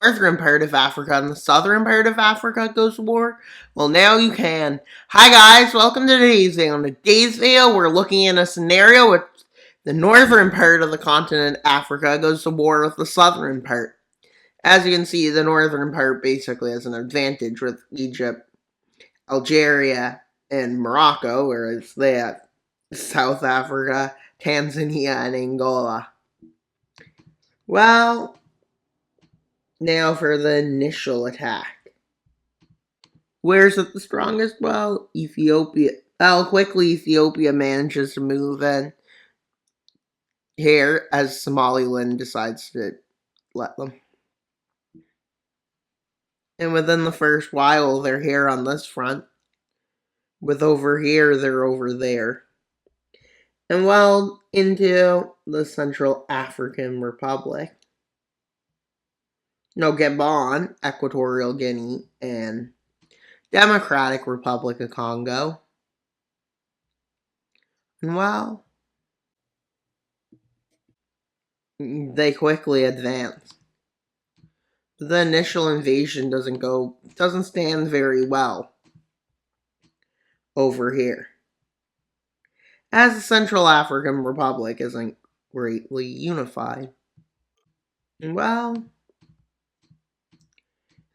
northern part of Africa and the southern part of Africa goes to war? Well, now you can. Hi guys, welcome to today's video. In today's video, we're looking at a scenario with the northern part of the continent, Africa, goes to war with the southern part. As you can see, the northern part basically has an advantage with Egypt, Algeria, and Morocco, whereas they have South Africa, Tanzania, and Angola. Well, now for the initial attack. Where's it the strongest? Well, Ethiopia. Well, quickly Ethiopia manages to move in here as Somaliland decides to let them. And within the first while, they're here on this front. With over here, they're over there. And well into the Central African Republic. No, Gabon, Equatorial Guinea, and Democratic Republic of Congo. And well, they quickly advance. But the initial invasion doesn't stand very well over here, as the Central African Republic isn't greatly unified. And well,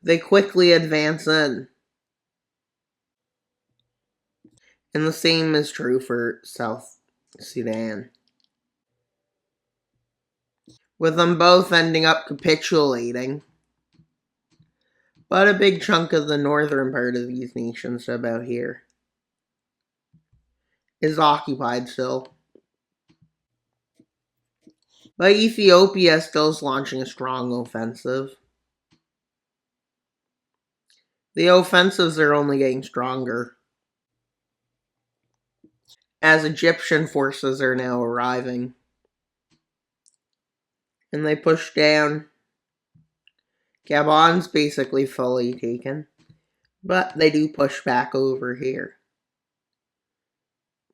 they quickly advance in. And the same is true for South Sudan, with them both ending up capitulating. But a big chunk of the northern part of these nations, about here, is occupied still. But Ethiopia still is launching a strong offensive. The offensives are only getting stronger, as Egyptian forces are now arriving. And they push down. Gabon's basically fully taken, but they do push back over here,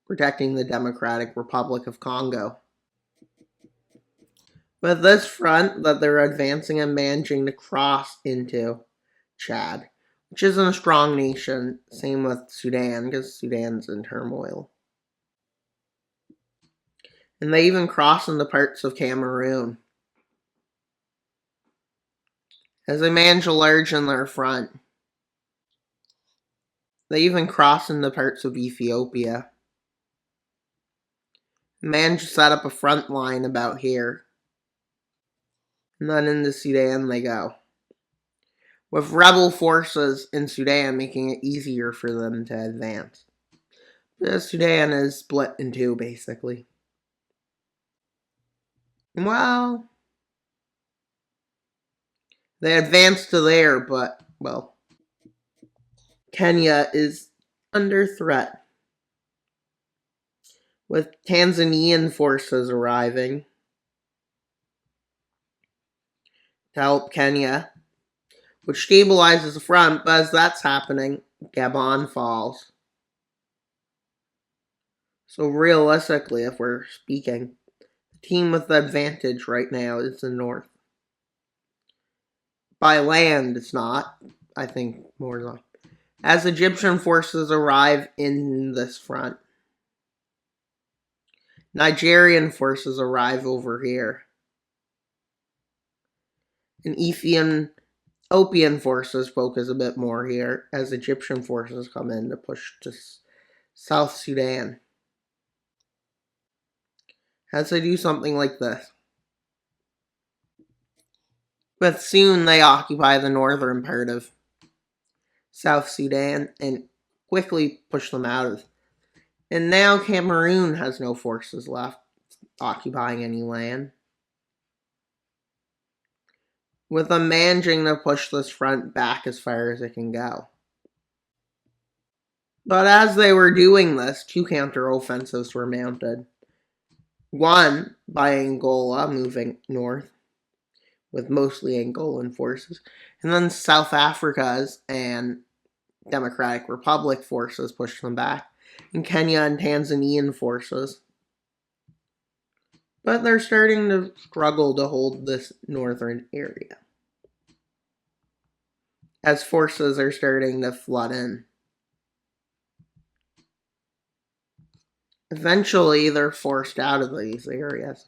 protecting the Democratic Republic of Congo. With this front that they're advancing and managing to cross into Chad, which isn't a strong nation. Same with Sudan, because Sudan's in turmoil. And they even cross into parts of Cameroon, as they manage to large in their front. They even cross into parts of Ethiopia. Manage to set up a front line about here. And then into Sudan they go, with rebel forces in Sudan making it easier for them to advance. Sudan is split in two, basically. Well, they advance to there, but, well, Kenya is under threat, with Tanzanian forces arriving to help Kenya, which stabilizes the front, but as that's happening, Gabon falls. So realistically, if we're speaking, the team with the advantage right now is the North. By land, it's not. I think more than. As Egyptian forces arrive in this front, Nigerian forces arrive over here. And Ethiopian forces focus a bit more here, as Egyptian forces come in to push to South Sudan. As they do something like this. But soon they occupy the northern part of South Sudan and quickly push them out of. And now Cameroon has no forces left occupying any land, with them managing to push this front back as far as it can go. But as they were doing this, two counteroffensives were mounted. One by Angola, moving north, with mostly Angolan forces, and then South Africa's and Democratic Republic forces pushed them back, and Kenya and Tanzanian forces. But they're starting to struggle to hold this northern area. as forces are starting to flood in. Eventually, they're forced out of these areas.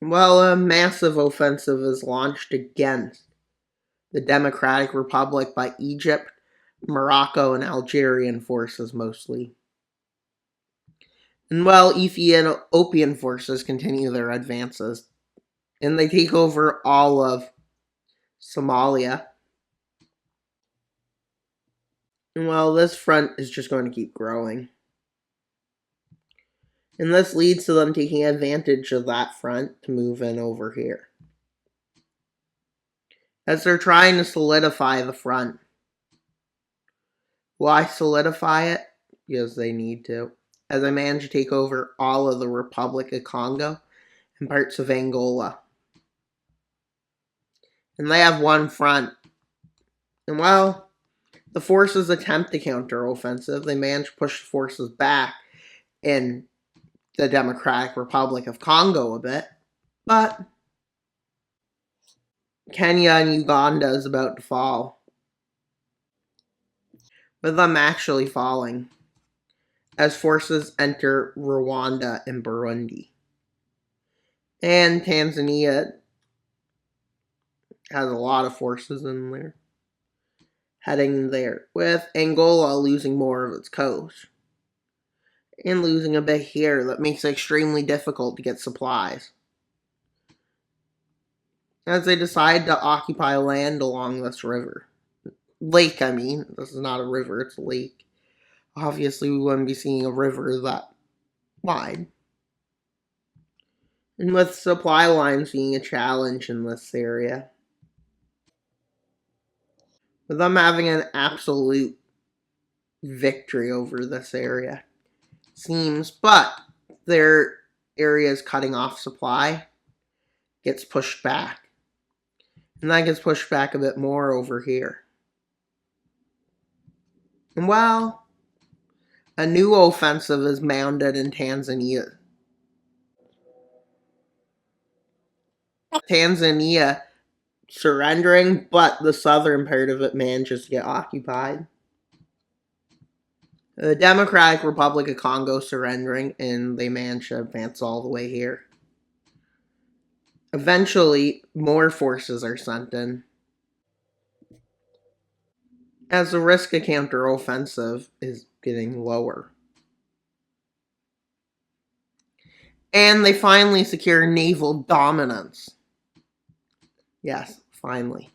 Well, a massive offensive is launched against the Democratic Republic by Egypt, Morocco, and Algerian forces mostly. And while Ethiopian forces continue their advances, and they take over all of Somalia. And well, this front is just going to keep growing. And this leads to them taking advantage of that front to move in over here. As they're trying to solidify the front. Why solidify it? Because they need to. As they manage to take over all of the Republic of Congo and parts of Angola. And they have one front. And well, the forces attempt to counter-offensive. They manage to push the forces back in the Democratic Republic of Congo a bit. But Kenya and Uganda is about to fall. With them actually falling. As forces enter Rwanda and Burundi. And Tanzania has a lot of forces in there. Heading there. With Angola losing more of its coast. And losing a bit here. That makes it extremely difficult to get supplies. As they decide to occupy land along this river. Lake, I mean. This is not a river, it's a lake. Obviously, we wouldn't be seeing a river that wide. And with supply lines being a challenge in this area. With them having an absolute victory over this area. Seems, but their area is cutting off supply. Gets pushed back. And that gets pushed back a bit more over here. And well, a new offensive is mounted in Tanzania. Tanzania surrendering, but the southern part of it manages to get occupied. The Democratic Republic of Congo surrendering, and they manage to advance all the way here. Eventually, more forces are sent in. As the risk of counteroffensive is getting lower. And they finally secure naval dominance. Yes, finally.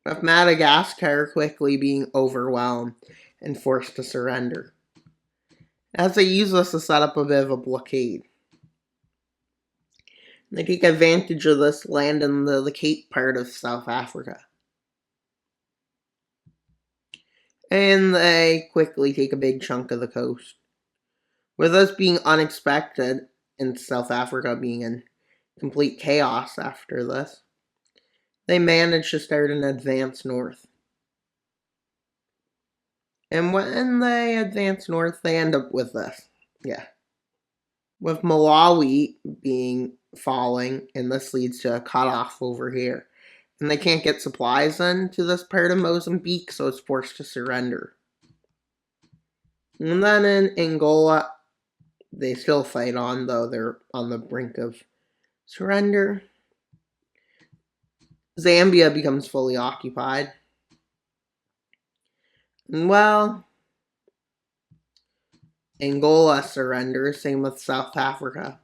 With Madagascar quickly being overwhelmed and forced to surrender. As they use this to set up a bit of a blockade. They take advantage of this land in the Cape part of South Africa. And they quickly take a big chunk of the coast. With this being unexpected, and South Africa being in complete chaos after this, they manage to start an advance north. And when they advance north, they end up with this. Yeah. With Malawi being falling, and this leads to a cutoff over here. And they can't get supplies into this part of Mozambique, so it's forced to surrender. And then in Angola, they still fight on, though they're on the brink of surrender. Zambia becomes fully occupied. And well, Angola surrenders, same with South Africa.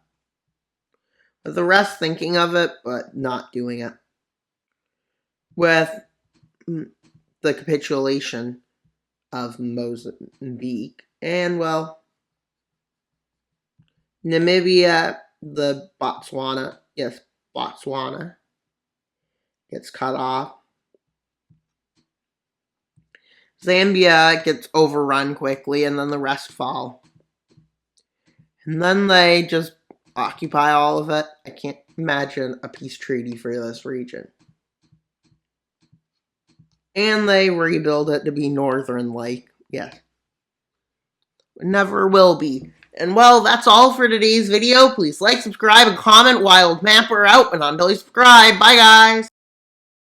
With the rest thinking of it, but not doing it. With the capitulation of Mozambique. And, well, Namibia, the Botswana gets cut off. Zambia gets overrun quickly, and then the rest fall. And then they just occupy all of it. I can't imagine a peace treaty for this region. And they rebuild it to be Northern Lake. Yes. Never will be And well, that's all for today's video. Please like, subscribe, and comment. Wild Mapper out, and until you subscribe. Bye, guys.